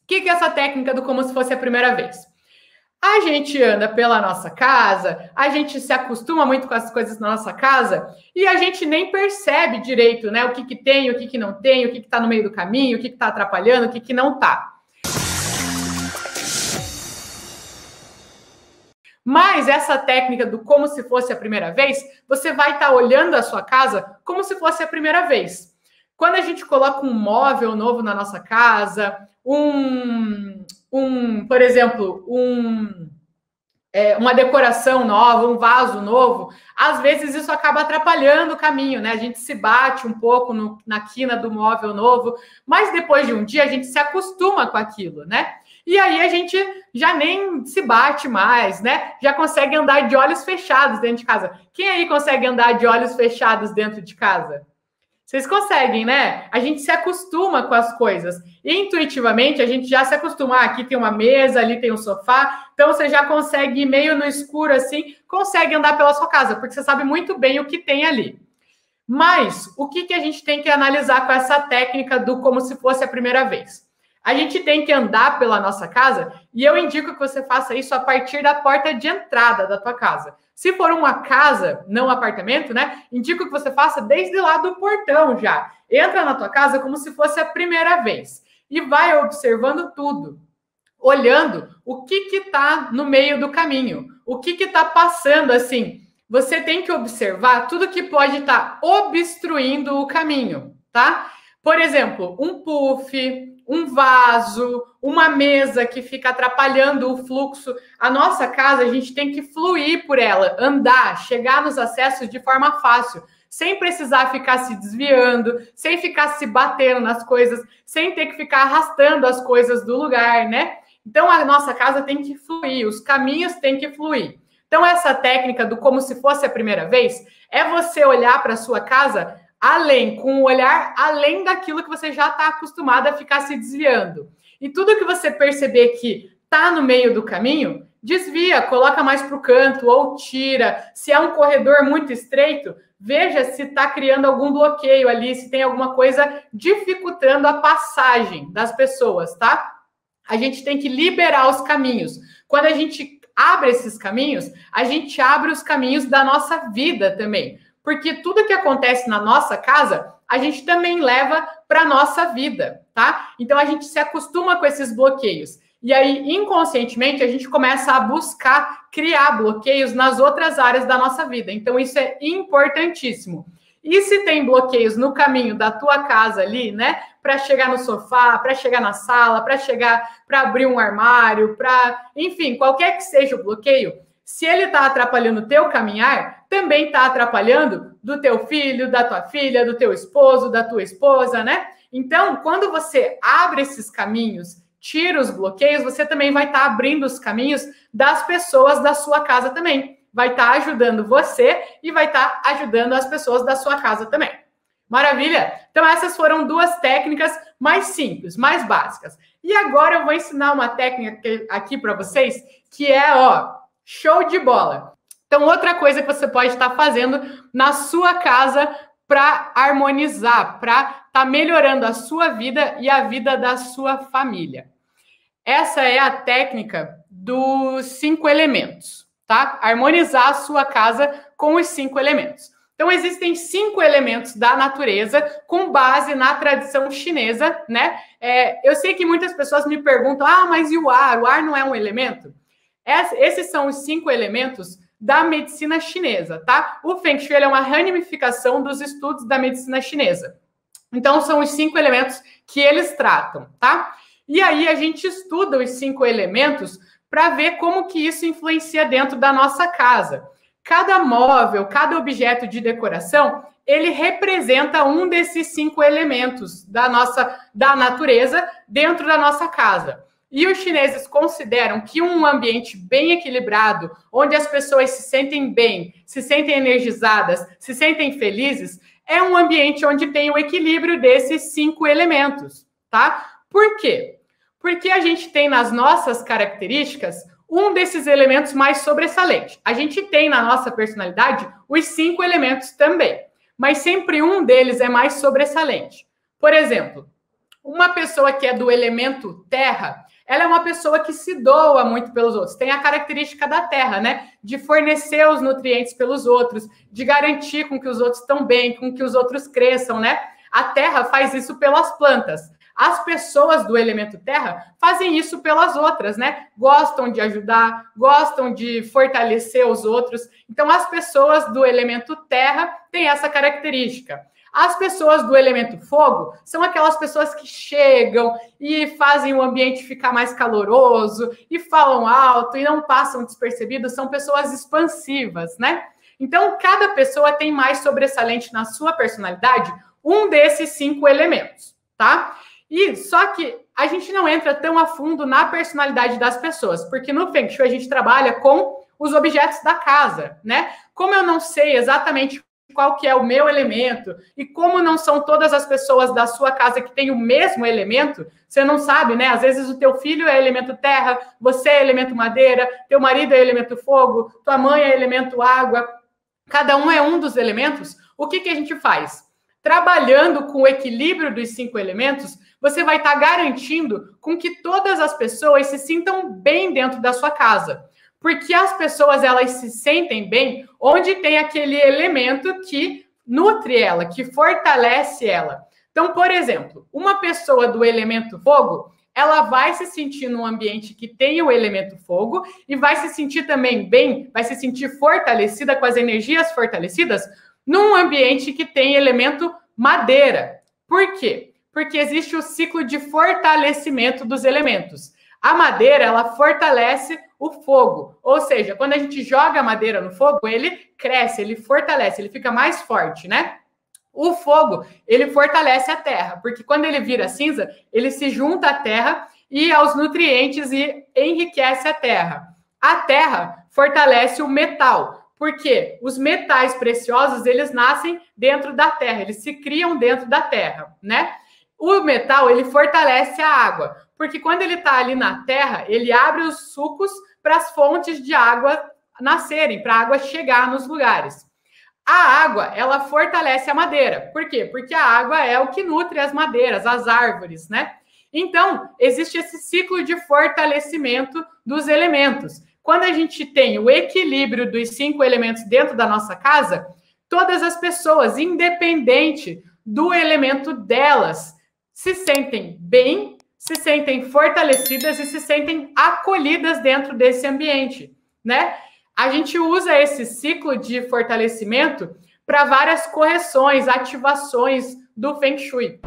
que é essa técnica do como se fosse a primeira vez? A gente anda pela nossa casa, a gente se acostuma muito com as coisas na nossa casa e a gente nem percebe direito, né? O que tem, o que não tem, o que está no meio do caminho, o que está atrapalhando, o que não está. Mas essa técnica do como se fosse a primeira vez, você vai estar olhando a sua casa como se fosse a primeira vez. Quando a gente coloca um móvel novo na nossa casa, por exemplo, uma decoração nova, um vaso novo, às vezes isso acaba atrapalhando o caminho, né? A gente se bate um pouco na quina do móvel novo, mas depois de um dia a gente se acostuma com aquilo, né? E aí a gente já nem se bate mais, né? Já consegue andar de olhos fechados dentro de casa. Quem aí consegue andar de olhos fechados dentro de casa? Vocês conseguem, né? A gente se acostuma com as coisas. E, intuitivamente, a gente já se acostuma. Ah, aqui tem uma mesa, ali tem um sofá. Então, você já consegue ir meio no escuro, assim, consegue andar pela sua casa, porque você sabe muito bem o que tem ali. Mas, o que a gente tem que analisar com essa técnica do como se fosse a primeira vez? A gente tem que andar pela nossa casa e eu indico que você faça isso a partir da porta de entrada da tua casa. Se for uma casa, não um apartamento, né? Indico que você faça desde lá do portão já. Entra na tua casa como se fosse a primeira vez. E vai observando tudo. Olhando o que tá no meio do caminho. O que tá passando, assim. Você tem que observar tudo que pode estar obstruindo o caminho, tá? Por exemplo, um puff, um vaso, uma mesa que fica atrapalhando o fluxo. A nossa casa, a gente tem que fluir por ela, andar, chegar nos acessos de forma fácil, sem precisar ficar se desviando, sem ficar se batendo nas coisas, sem ter que ficar arrastando as coisas do lugar, né? Então, a nossa casa tem que fluir, os caminhos têm que fluir. Então, essa técnica do como se fosse a primeira vez é você olhar para a sua casa com o olhar além daquilo que você já está acostumado a ficar se desviando. E tudo que você perceber que está no meio do caminho, desvia, coloca mais para o canto ou tira. Se é um corredor muito estreito, veja se está criando algum bloqueio ali, se tem alguma coisa dificultando a passagem das pessoas, tá? A gente tem que liberar os caminhos. Quando a gente abre esses caminhos, a gente abre os caminhos da nossa vida também. Porque tudo que acontece na nossa casa, a gente também leva para a nossa vida, tá? Então, a gente se acostuma com esses bloqueios. E aí, inconscientemente, a gente começa a buscar criar bloqueios nas outras áreas da nossa vida. Então, isso é importantíssimo. E se tem bloqueios no caminho da tua casa ali, né? Para chegar no sofá, para chegar na sala, para abrir um armário, enfim, qualquer que seja o bloqueio, se ele está atrapalhando o teu caminhar, também está atrapalhando do teu filho, da tua filha, do teu esposo, da tua esposa, né? Então, quando você abre esses caminhos, tira os bloqueios, você também vai estar abrindo os caminhos das pessoas da sua casa também. Vai estar ajudando você e vai estar ajudando as pessoas da sua casa também. Maravilha? Então, essas foram duas técnicas mais simples, mais básicas. E agora eu vou ensinar uma técnica aqui para vocês que é, show de bola. Então, outra coisa que você pode estar fazendo na sua casa para harmonizar, para estar melhorando a sua vida e a vida da sua família. Essa é a técnica dos 5 elementos, tá? Harmonizar a sua casa com os 5 elementos. Então, existem 5 elementos da natureza com base na tradição chinesa, né? Eu sei que muitas pessoas me perguntam, mas e o ar? O ar não é um elemento? Esses são os 5 elementos da medicina chinesa, tá? O Feng Shui é uma ramificação dos estudos da medicina chinesa. Então, são os 5 elementos que eles tratam, tá? E aí, a gente estuda os 5 elementos para ver como que isso influencia dentro da nossa casa. Cada móvel, cada objeto de decoração, ele representa um desses 5 elementos da natureza dentro da nossa casa. E os chineses consideram que um ambiente bem equilibrado, onde as pessoas se sentem bem, se sentem energizadas, se sentem felizes, é um ambiente onde tem o equilíbrio desses 5 elementos, tá? Por quê? Porque a gente tem nas nossas características um desses elementos mais sobressalente. A gente tem na nossa personalidade os 5 elementos também, mas sempre um deles é mais sobressalente. Por exemplo, uma pessoa que é do elemento terra, ela é uma pessoa que se doa muito pelos outros. Tem a característica da terra, né? De fornecer os nutrientes pelos outros, de garantir com que os outros estão bem, com que os outros cresçam, né? A terra faz isso pelas plantas. As pessoas do elemento terra fazem isso pelas outras, né? Gostam de ajudar, gostam de fortalecer os outros. Então, as pessoas do elemento terra têm essa característica. As pessoas do elemento fogo são aquelas pessoas que chegam e fazem o ambiente ficar mais caloroso e falam alto e não passam despercebidos, são pessoas expansivas, né? Então, cada pessoa tem mais sobressalente na sua personalidade um desses 5 elementos, tá? E só que a gente não entra tão a fundo na personalidade das pessoas, porque no Feng Shui a gente trabalha com os objetos da casa, né? Como eu não sei exatamente qual que é o meu elemento, e como não são todas as pessoas da sua casa que têm o mesmo elemento, você não sabe, né? Às vezes o teu filho é elemento terra, você é elemento madeira, teu marido é elemento fogo, tua mãe é elemento água, cada um é um dos elementos. O que a gente faz? Trabalhando com o equilíbrio dos 5 elementos, você vai estar garantindo com que todas as pessoas se sintam bem dentro da sua casa. Porque as pessoas, elas se sentem bem onde tem aquele elemento que nutre ela, que fortalece ela. Então, por exemplo, uma pessoa do elemento fogo, ela vai se sentir num ambiente que tem o elemento fogo e vai se sentir também bem, vai se sentir fortalecida com as energias fortalecidas num ambiente que tem elemento madeira. Por quê? Porque existe o ciclo de fortalecimento dos elementos. A madeira, ela fortalece o fogo. Ou seja, quando a gente joga a madeira no fogo, ele cresce, ele fortalece, ele fica mais forte, né? O fogo, ele fortalece a terra, porque quando ele vira cinza, ele se junta à terra e aos nutrientes e enriquece a terra. A terra fortalece o metal, porque os metais preciosos, eles nascem dentro da terra, eles se criam dentro da terra, né? O metal, ele fortalece a água, porque quando ele está ali na terra, ele abre os sucos para as fontes de água nascerem, para a água chegar nos lugares. A água, ela fortalece a madeira. Por quê? Porque a água é o que nutre as madeiras, as árvores, né? Então, existe esse ciclo de fortalecimento dos elementos. Quando a gente tem o equilíbrio dos 5 elementos dentro da nossa casa, todas as pessoas, independente do elemento delas, se sentem bem, se sentem fortalecidas e se sentem acolhidas dentro desse ambiente, né? A gente usa esse ciclo de fortalecimento para várias correções, ativações do Feng Shui.